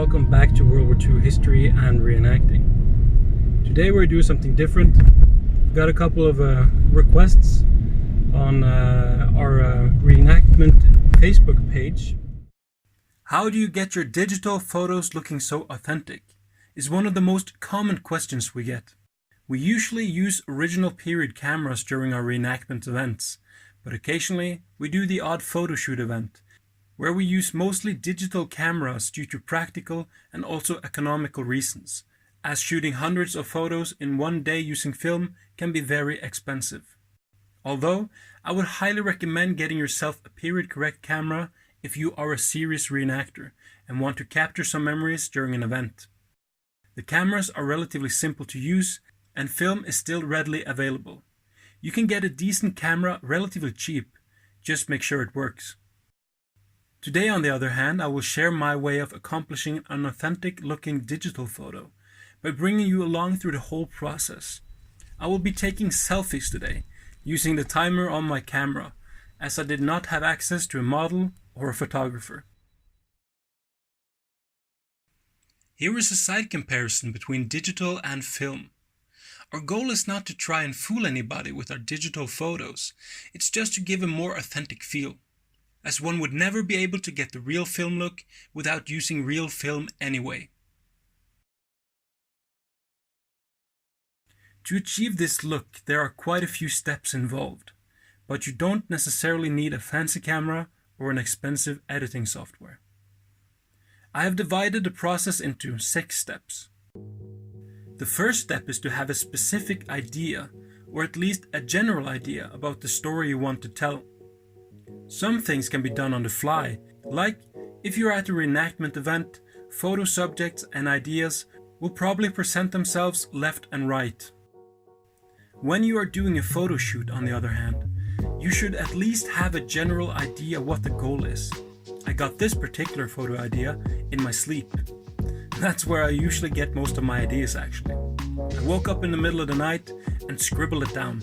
welcome back to World War II history and reenacting. Today we're doing something different. We've got a couple of requests on our reenactment Facebook page. How do you get your digital photos looking so authentic? Is one of the most common questions we get. We usually use original period cameras during our reenactment events, but occasionally we do the odd photoshoot event, where we use mostly digital cameras due to practical and also economical reasons, as shooting hundreds of photos in one day using film can be very expensive. Although, I would highly recommend getting yourself a period correct camera if you are a serious reenactor and want to capture some memories during an event. The cameras are relatively simple to use and film is still readily available. You can get a decent camera relatively cheap, just make sure it works. Today, on the other hand, I will share my way of accomplishing an authentic looking digital photo by bringing you along through the whole process. I will be taking selfies today, using the timer on my camera, as I did not have access to a model or a photographer. Here is a side comparison between digital and film. Our goal is not to try and fool anybody with our digital photos, it's just to give a more authentic feel, as one would never be able to get the real film look without using real film anyway. To achieve this look, there are quite a few steps involved, but you don't necessarily need a fancy camera or an expensive editing software. I have divided the process into 6 steps. The first step is to have a specific idea, or at least a general idea about the story you want to tell. Some things can be done on the fly, like if you're at a reenactment event, photo subjects and ideas will probably present themselves left and right. When you are doing a photo shoot, on the other hand, you should at least have a general idea what the goal is. I got this particular photo idea in my sleep. That's where I usually get most of my ideas actually. I woke up in the middle of the night and scribbled it down.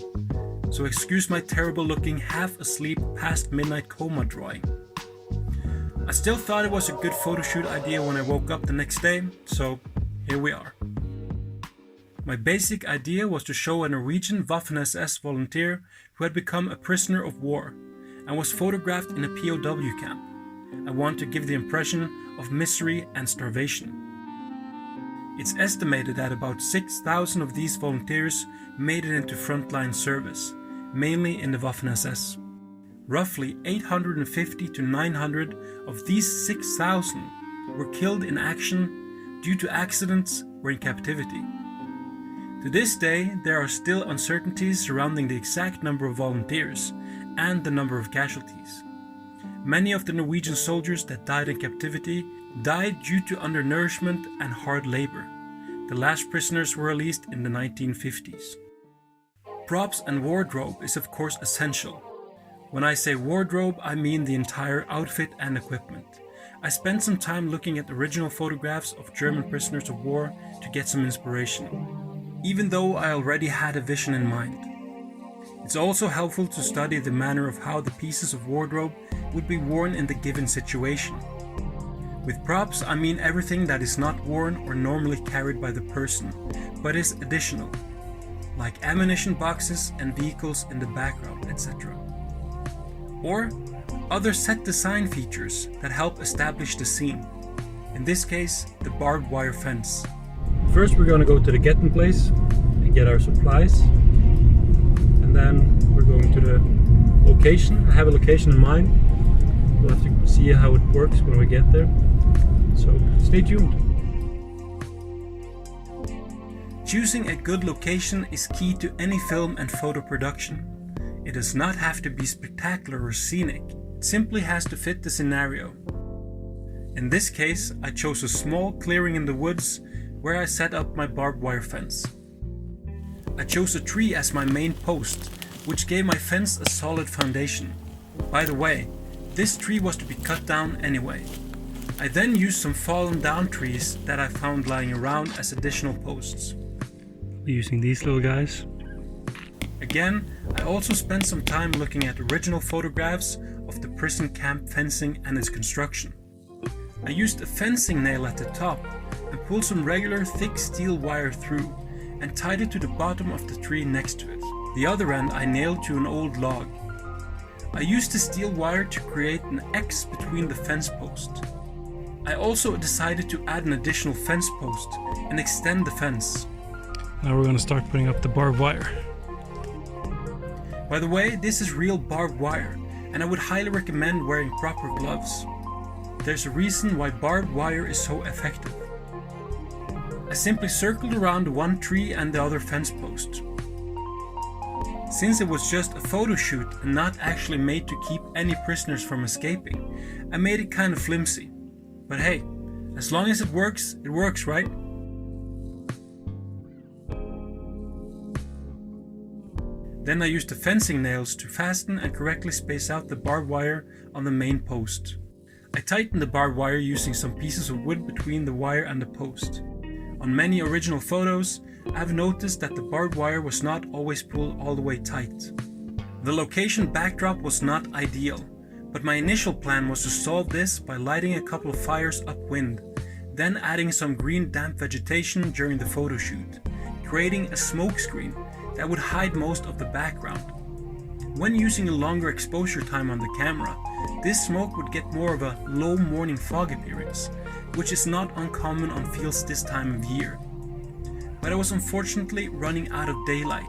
So excuse my terrible looking half asleep past midnight coma drawing. I still thought it was a good photo shoot idea when I woke up the next day, so here we are. My basic idea was to show a Norwegian Waffen-SS volunteer who had become a prisoner of war and was photographed in a POW camp. I want to give the impression of misery and starvation. It's estimated that about 6,000 of these volunteers made it into frontline service, mainly in the Waffen-SS. Roughly 850 to 900 of these 6,000 were killed in action due to accidents or in captivity. To this day, there are still uncertainties surrounding the exact number of volunteers and the number of casualties. Many of the Norwegian soldiers that died in captivity died due to undernourishment and hard labor. The last prisoners were released in the 1950s. Props and wardrobe is of course essential. When I say wardrobe, I mean the entire outfit and equipment. I spent some time looking at original photographs of German prisoners of war to get some inspiration, even though I already had a vision in mind. It's also helpful to study the manner of how the pieces of wardrobe would be worn in the given situation. With props, I mean everything that is not worn or normally carried by the person, but is additional, like ammunition boxes and vehicles in the background, etc. Or other set design features that help establish the scene. In this case, the barbed wire fence. First we're going to go to the getting place and get our supplies. And then we're going to the location. I have a location in mind. We'll have to see how it works when we get there. So stay tuned. Choosing a good location is key to any film and photo production. It does not have to be spectacular or scenic. It simply has to fit the scenario. In this case, I chose a small clearing in the woods where I set up my barbed wire fence. I chose a tree as my main post, which gave my fence a solid foundation. By the way, this tree was to be cut down anyway. I then used some fallen down trees that I found lying around as additional posts. Using these little guys. Again, I also spent some time looking at original photographs of the prison camp fencing and its construction. I used a fencing nail at the top and pulled some regular thick steel wire through and tied it to the bottom of the tree next to it. The other end I nailed to an old log. I used the steel wire to create an X between the fence posts. I also decided to add an additional fence post and extend the fence. Now we're going to start putting up the barbed wire. By the way, this is real barbed wire, and I would highly recommend wearing proper gloves. There's a reason why barbed wire is so effective. I simply circled around one tree and the other fence post. Since it was just a photo shoot and not actually made to keep any prisoners from escaping, I made it kind of flimsy. But hey, as long as it works, right? Then I used the fencing nails to fasten and correctly space out the barbed wire on the main post. I tightened the barbed wire using some pieces of wood between the wire and the post. On many original photos, I have noticed that the barbed wire was not always pulled all the way tight. The location backdrop was not ideal, but my initial plan was to solve this by lighting a couple of fires upwind, then adding some green damp vegetation during the photo shoot, creating a smoke screen that would hide most of the background. When using a longer exposure time on the camera, this smoke would get more of a low morning fog appearance, which is not uncommon on fields this time of year. But I was unfortunately running out of daylight.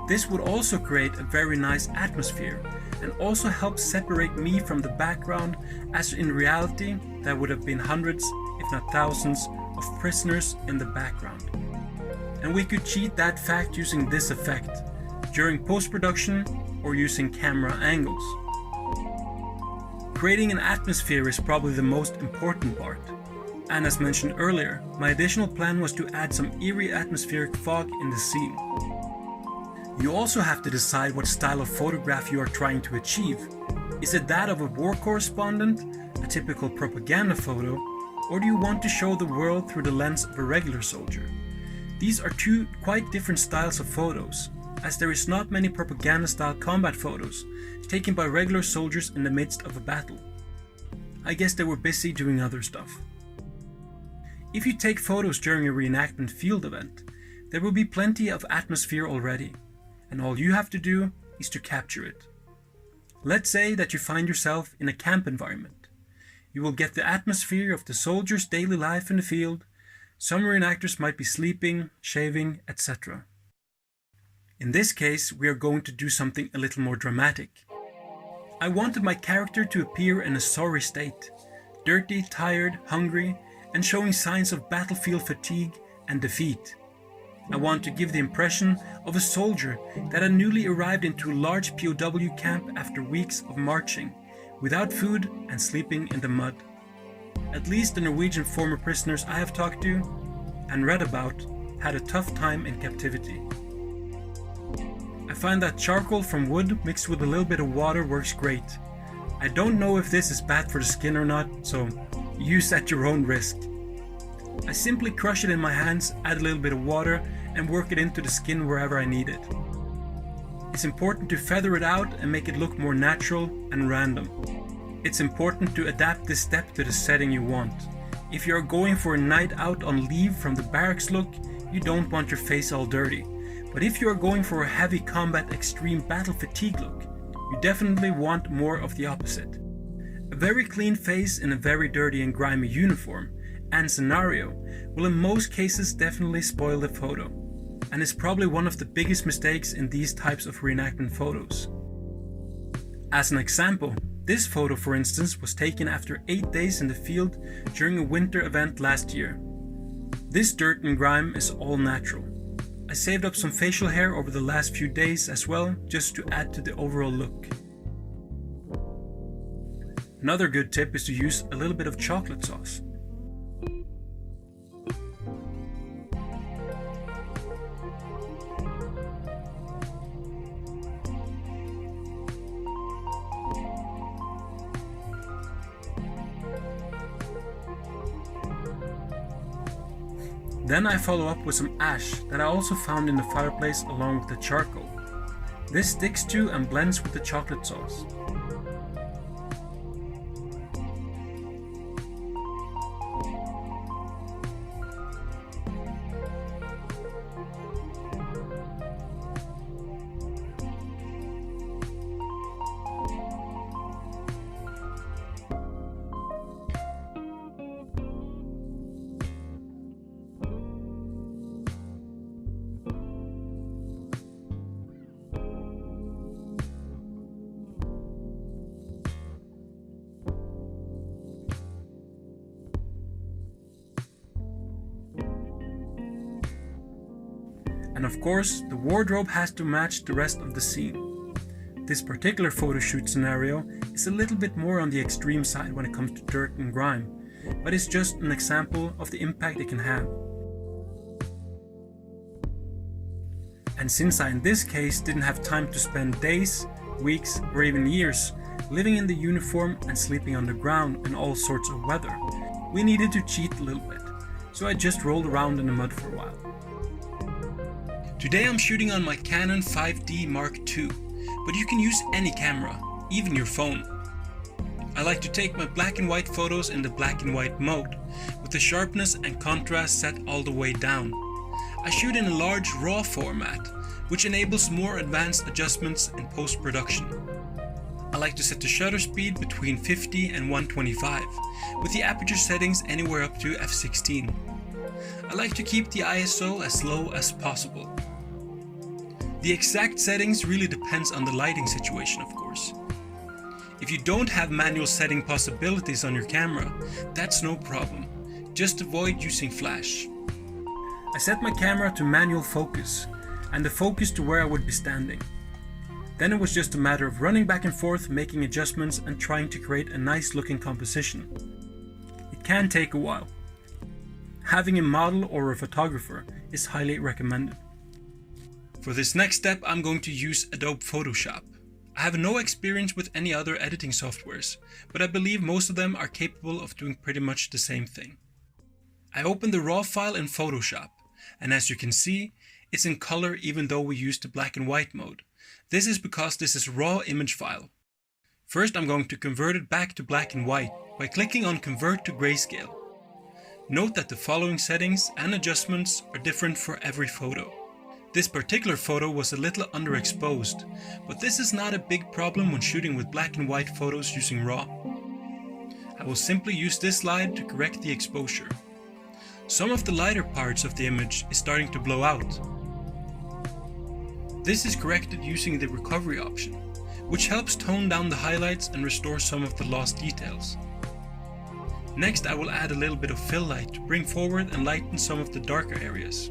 This would also create a very nice atmosphere and also help separate me from the background, as in reality there would have been hundreds, if not thousands, of prisoners in the background. And we could cheat that fact using this effect during post-production or using camera angles. Creating an atmosphere is probably the most important part. And as mentioned earlier, my additional plan was to add some eerie atmospheric fog in the scene. You also have to decide what style of photograph you are trying to achieve. Is it that of a war correspondent, a typical propaganda photo, or do you want to show the world through the lens of a regular soldier? These are two quite different styles of photos, as there is not many propaganda-style combat photos taken by regular soldiers in the midst of a battle. I guess they were busy doing other stuff. If you take photos during a reenactment field event, there will be plenty of atmosphere already, and all you have to do is to capture it. Let's say that you find yourself in a camp environment. You will get the atmosphere of the soldier's daily life in the field. Some reenactors might be sleeping, shaving, etc. In this case, we are going to do something a little more dramatic. I wanted my character to appear in a sorry state, dirty, tired, hungry, and showing signs of battlefield fatigue and defeat. I want to give the impression of a soldier that had newly arrived into a large POW camp after weeks of marching, without food and sleeping in the mud. At least the Norwegian former prisoners I have talked to and read about had a tough time in captivity. I find that charcoal from wood mixed with a little bit of water works great. I don't know if this is bad for the skin or not, so use at your own risk. I simply crush it in my hands, add a little bit of water, and work it into the skin wherever I need it. It's important to feather it out and make it look more natural and random. It's important to adapt this step to the setting you want. If you are going for a night out on leave from the barracks look, you don't want your face all dirty. But if you are going for a heavy combat extreme battle fatigue look, you definitely want more of the opposite. A very clean face in a very dirty and grimy uniform and scenario will in most cases definitely spoil the photo, and is probably one of the biggest mistakes in these types of reenactment photos. As an example, this photo for instance was taken after 8 days in the field during a winter event last year. This dirt and grime is all natural. I saved up some facial hair over the last few days as well, just to add to the overall look. Another good tip is to use a little bit of chocolate sauce. Then I follow up with some ash that I also found in the fireplace along with the charcoal. This sticks to and blends with the chocolate sauce. And of course, the wardrobe has to match the rest of the scene. This particular photo shoot scenario is a little bit more on the extreme side when it comes to dirt and grime, but it's just an example of the impact it can have. And since I in this case didn't have time to spend days, weeks, or even years living in the uniform and sleeping on the ground in all sorts of weather, we needed to cheat a little bit, so I just rolled around in the mud for a while. Today I'm shooting on my Canon 5D Mark II, but you can use any camera, even your phone. I like to take my black and white photos in the black and white mode, with the sharpness and contrast set all the way down. I shoot in a large RAW format, which enables more advanced adjustments in post-production. I like to set the shutter speed between 50 and 125, with the aperture settings anywhere up to f16. I like to keep the ISO as low as possible. The exact settings really depends on the lighting situation, of course. If you don't have manual setting possibilities on your camera, that's no problem. Just avoid using flash. I set my camera to manual focus, and the focus to where I would be standing. Then it was just a matter of running back and forth, making adjustments and trying to create a nice looking composition. It can take a while. Having a model or a photographer is highly recommended. For this next step, I'm going to use Adobe Photoshop. I have no experience with any other editing softwares, but I believe most of them are capable of doing pretty much the same thing. I opened the RAW file in Photoshop, and as you can see, it's in color even though we used the black and white mode. This is because this is a RAW image file. First, I'm going to convert it back to black and white by clicking on Convert to Grayscale. Note that the following settings and adjustments are different for every photo. This particular photo was a little underexposed, but this is not a big problem when shooting with black and white photos using RAW. I will simply use this slide to correct the exposure. Some of the lighter parts of the image is starting to blow out. This is corrected using the recovery option, which helps tone down the highlights and restore some of the lost details. Next, I will add a little bit of fill light to bring forward and lighten some of the darker areas.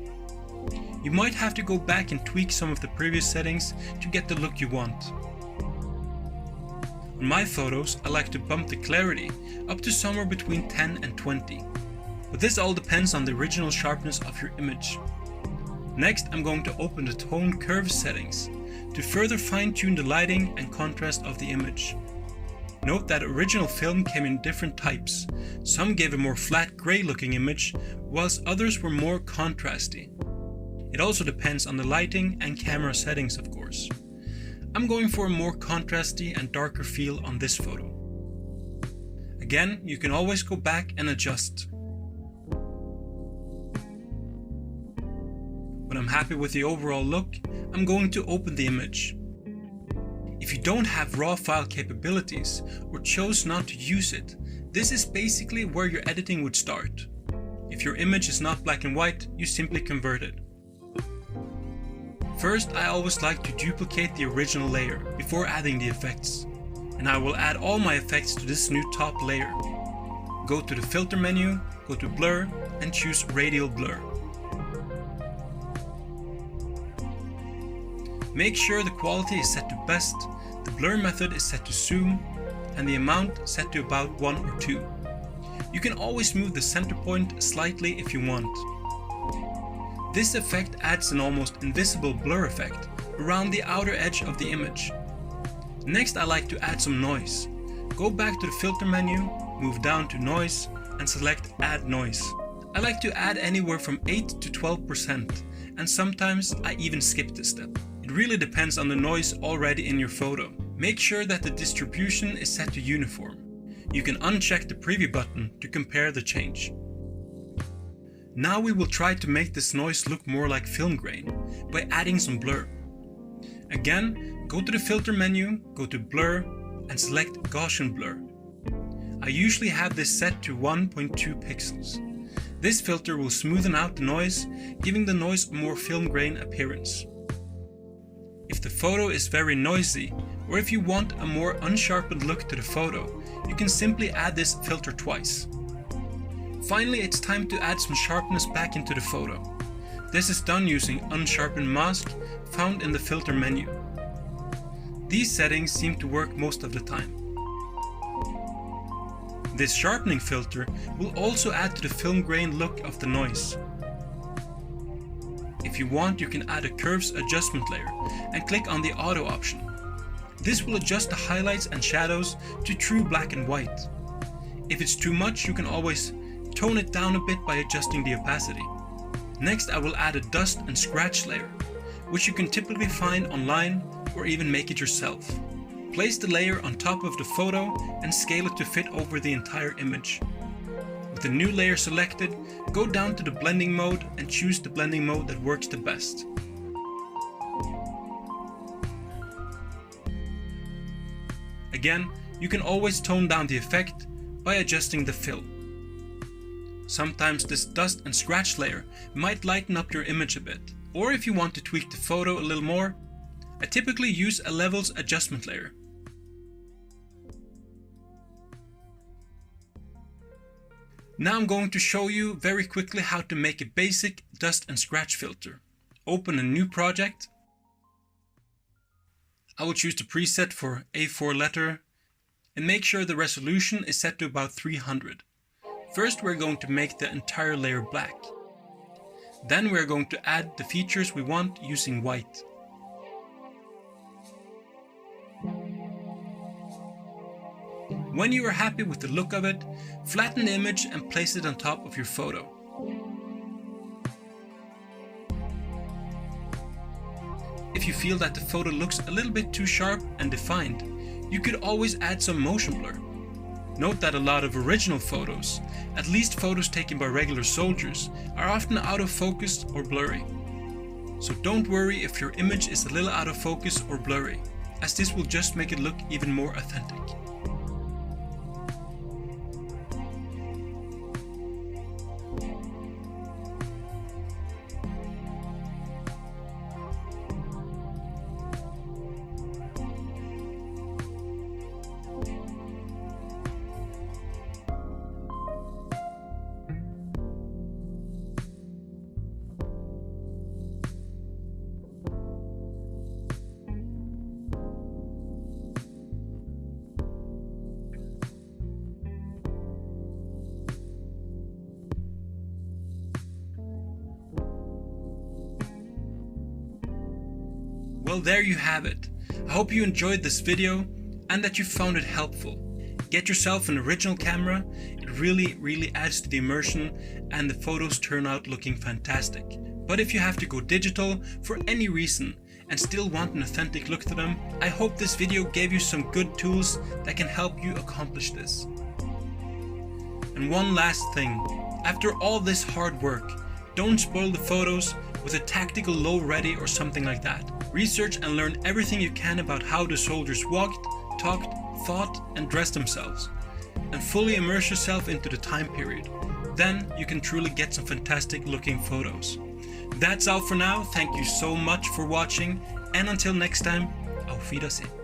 You might have to go back and tweak some of the previous settings to get the look you want. On my photos, I like to bump the clarity up to somewhere between 10 and 20. But this all depends on the original sharpness of your image. Next, I'm going to open the tone curve settings to further fine-tune the lighting and contrast of the image. Note that original film came in different types. Some gave a more flat gray looking image, whilst others were more contrasty. It also depends on the lighting and camera settings, of course. I'm going for a more contrasty and darker feel on this photo. Again, you can always go back and adjust. When I'm happy with the overall look, I'm going to open the image. If you don't have RAW file capabilities or chose not to use it, this is basically where your editing would start. If your image is not black and white, you simply convert it. First, I always like to duplicate the original layer before adding the effects, and I will add all my effects to this new top layer. Go to the filter menu, go to blur, and choose radial blur. Make sure the quality is set to best, the blur method is set to zoom, and the amount set to about 1 or 2. You can always move the center point slightly if you want. This effect adds an almost invisible blur effect around the outer edge of the image. Next, I like to add some noise. Go back to the filter menu, move down to noise, and select Add Noise. I like to add anywhere from 8 to 12%, and sometimes I even skip this step. It really depends on the noise already in your photo. Make sure that the distribution is set to uniform. You can uncheck the preview button to compare the change. Now we will try to make this noise look more like film grain by adding some blur. Again, go to the filter menu, go to blur, and select Gaussian blur. I usually have this set to 1.2 pixels. This filter will smoothen out the noise, giving the noise a more film grain appearance. If the photo is very noisy, or if you want a more unsharpened look to the photo, you can simply add this filter twice. Finally, it's time to add some sharpness back into the photo. This is done using Unsharpen Mask found in the filter menu. These settings seem to work most of the time. This sharpening filter will also add to the film grain look of the noise. If you want, you can add a curves adjustment layer and click on the auto option. This will adjust the highlights and shadows to true black and white. If it's too much, you can always tone it down a bit by adjusting the opacity. Next, I will add a dust and scratch layer, which you can typically find online or even make it yourself. Place the layer on top of the photo and scale it to fit over the entire image. With the new layer selected, go down to the blending mode and choose the blending mode that works the best. Again, you can always tone down the effect by adjusting the fill. Sometimes this dust and scratch layer might lighten up your image a bit, or if you want to tweak the photo a little more, I typically use a levels adjustment layer. Now I'm going to show you very quickly how to make a basic dust and scratch filter. Open a new project. I will choose the preset for A4 letter and make sure the resolution is set to about 300. First, we're going to make the entire layer black. Then we're going to add the features we want using white. When you are happy with the look of it, flatten the image and place it on top of your photo. If you feel that the photo looks a little bit too sharp and defined, you could always add some motion blur. Note that a lot of original photos, at least photos taken by regular soldiers, are often out of focus or blurry. So don't worry if your image is a little out of focus or blurry, as this will just make it look even more authentic. Well, there you have it. I hope you enjoyed this video and that you found it helpful. Get yourself an original camera. It really adds to the immersion and the photos turn out looking fantastic. But if you have to go digital for any reason and still want an authentic look to them, I hope this video gave you some good tools that can help you accomplish this. And one last thing, after all this hard work, don't spoil the photos with a tactical low ready or something like that. Research and learn everything you can about how the soldiers walked, talked, thought and dressed themselves. And fully immerse yourself into the time period. Then you can truly get some fantastic looking photos. That's all for now. Thank you so much for watching, and until next time, auf Wiedersehen.